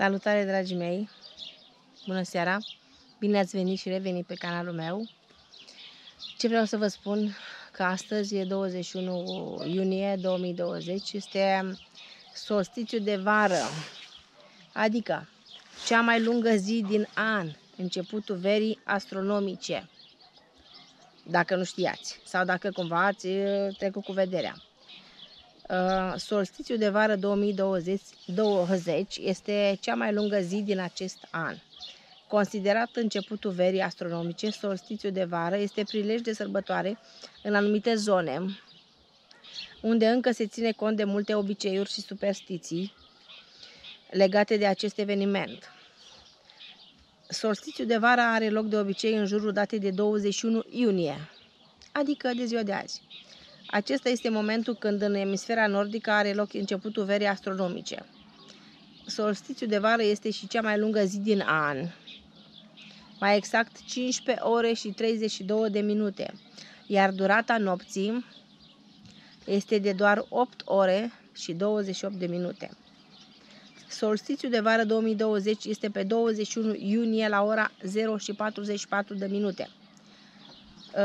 Salutare, dragii mei! Bună seara! Bine ați venit și revenit pe canalul meu. Ce vreau să vă spun? Că astăzi e 21 iunie 2020, este solstițiul de vară, adică cea mai lungă zi din an, începutul verii astronomice, dacă nu știați sau dacă cumva ați trecut cu vederea. Solstițiul de vară 2020 este cea mai lungă zi din acest an. Considerat începutul verii astronomice, solstițiul de vară este prilej de sărbătoare în anumite zone, unde încă se ține cont de multe obiceiuri și superstiții legate de acest eveniment. Solstițiul de vară are loc de obicei în jurul datei de 21 iunie, adică de ziua de azi. Acesta este momentul când în emisfera nordică are loc începutul verii astronomice. Solstițiul de vară este și cea mai lungă zi din an, mai exact 15 ore și 32 de minute, iar durata nopții este de doar 8 ore și 28 de minute. Solstițiul de vară 2020 este pe 21 iunie la ora 0:44 de minute.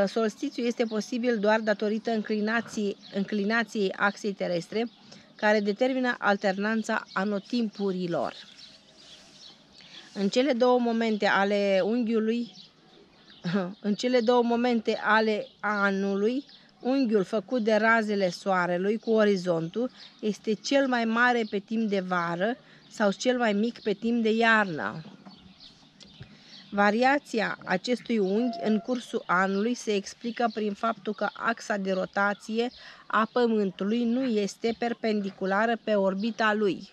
Solstițiul este posibil doar datorită înclinației axei terestre, care determină alternanța anotimpurilor. În cele două momente ale anului, unghiul făcut de razele soarelui cu orizontul este cel mai mare pe timp de vară sau cel mai mic pe timp de iarnă. Variația acestui unghi în cursul anului se explică prin faptul că axa de rotație a Pământului nu este perpendiculară pe orbita lui.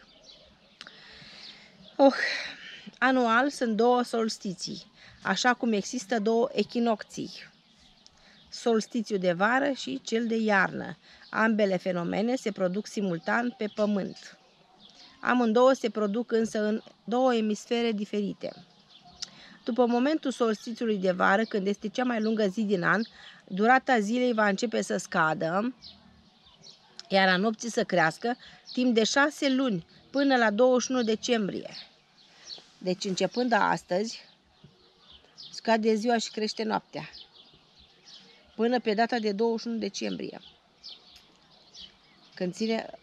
Anual sunt două solstiții, așa cum există două echinocții, solstițiul de vară și cel de iarnă. Ambele fenomene se produc simultan pe Pământ. Amândouă se produc însă în două emisfere diferite. După momentul solstițiului de vară, când este cea mai lungă zi din an, durata zilei va începe să scadă, iar a nopții să crească, timp de 6 luni, până la 21 decembrie. Deci, începând de astăzi, scade ziua și crește noaptea, până pe data de 21 decembrie.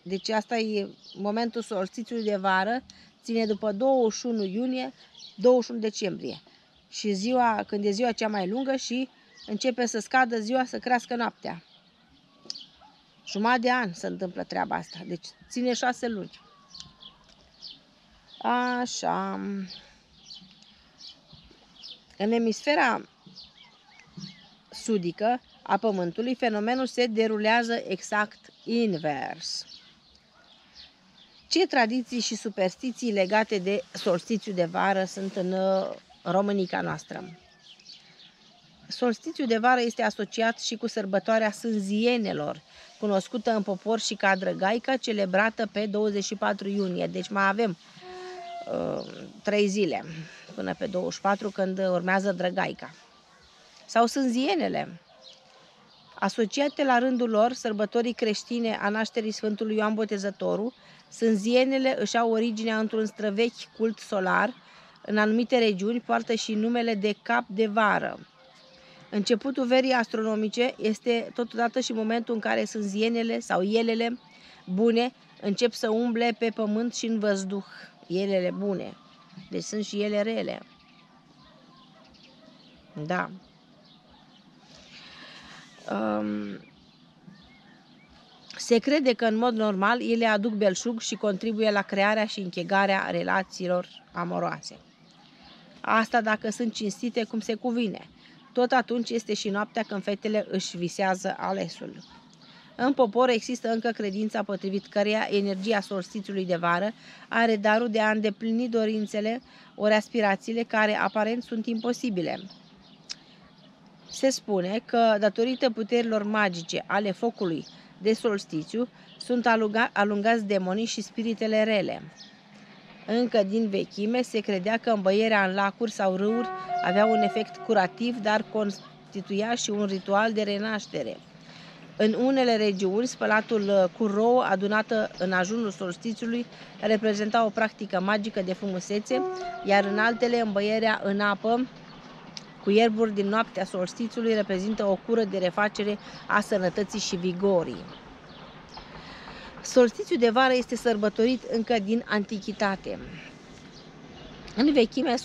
Deci asta e momentul solstițiului de vară, ține după 21 iunie, 21 decembrie. Și când e ziua cea mai lungă și începe să scadă ziua, să crească noaptea. Jumătate de an se întâmplă treaba asta, deci ține 6 luni. Așa. În emisfera sudică a Pământului, fenomenul se derulează exact invers. Ce tradiții și superstiții legate de solstițiul de vară sunt în Românica noastră? Solstițiul de vară este asociat și cu sărbătoarea Sânzienelor, cunoscută în popor și ca Drăgaica, celebrată pe 24 iunie. Deci mai avem 3 zile până pe 24, când urmează Drăgaica. Sau Sânzienele, asociate la rândul lor sărbătorii creștine a nașterii Sfântului Ioan Botezătorul. Sânzienele își au originea într-un străvechi cult solar. În anumite regiuni poartă și numele de cap de vară. Începutul verii astronomice este totodată și momentul în care sânzienele sau elele bune încep să umble pe pământ și în văzduh. Elele bune. Deci sunt și ele rele. Da. Se crede că în mod normal ele aduc belșug și contribuie la crearea și închegarea relațiilor amoroase. Asta dacă sunt cinstite cum se cuvine. Tot atunci este și noaptea când fetele își visează alesul. În popor există încă credința potrivit căreia energia solstițiului de vară are darul de a îndeplini dorințele ori aspirațiile care aparent sunt imposibile. Se spune că, datorită puterilor magice ale focului de solstițiu, sunt alungați demonii și spiritele rele. Încă din vechime se credea că îmbăierea în lacuri sau râuri avea un efect curativ, dar constituia și un ritual de renaștere. În unele regiuni, spălatul cu rouă adunată în ajunul solstițiului reprezenta o practică magică de frumusețe, iar în altele, îmbăierea în apă cu ierburi din noaptea solstițiului reprezintă o cură de refacere a sănătății și vigorii. Solstițiul de vară este sărbătorit încă din antichitate. În vechime,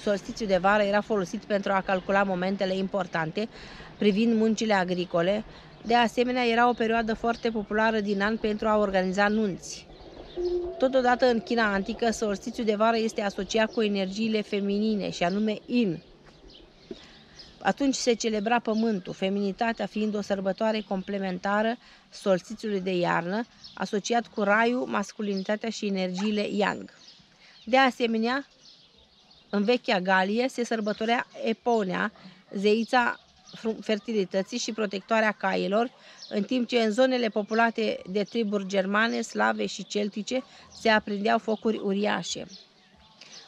solstițiul de vară era folosit pentru a calcula momentele importante privind muncile agricole. De asemenea, era o perioadă foarte populară din an pentru a organiza nunți. Totodată, în China antică, solstițiul de vară este asociat cu energiile feminine, și anume Yin. Atunci se celebra pământul, feminitatea fiind o sărbătoare complementară solstițiului de iarnă, asociat cu raiul, masculinitatea și energiile Yang. De asemenea, în vechea Galie se sărbătorea Eponea, zeița fertilității și protectoarea cailor, în timp ce în zonele populate de triburi germane, slave și celtice se aprindeau focuri uriașe.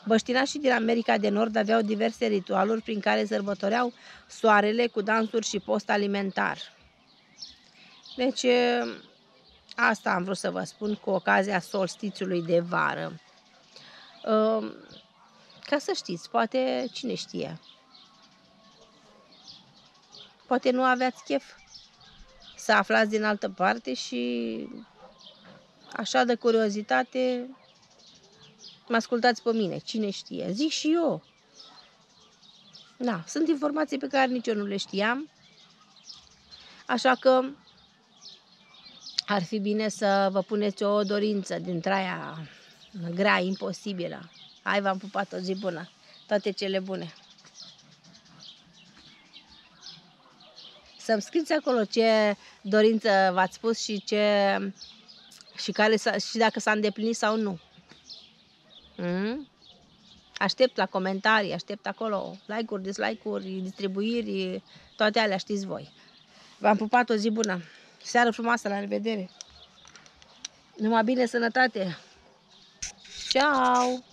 Băștinașii din America de Nord aveau diverse ritualuri prin care sărbătoreau soarele cu dansuri și post alimentar. Deci, asta am vrut să vă spun cu ocazia solstițiului de vară. Ca să știți, poate, cine știe, poate nu aveați chef să aflați din altă parte și așa de curiozitate mă ascultați pe mine, cine știe, zic și eu. Da, sunt informații pe care nici eu nu le știam, așa că ar fi bine să vă puneți o dorință dintre aia grea, imposibilă. Hai, v-am pupat, o zi bună, toate cele bune. Să-mi scrieți acolo ce dorință v-ați spus și și dacă s-a îndeplinit sau nu. Aștept la comentarii, aștept acolo like-uri, dislike-uri, distribuiri, toate alea știți voi. V-am pupat, o zi bună, seară frumoasă, la revedere. Numai bine, sănătate. Ciao!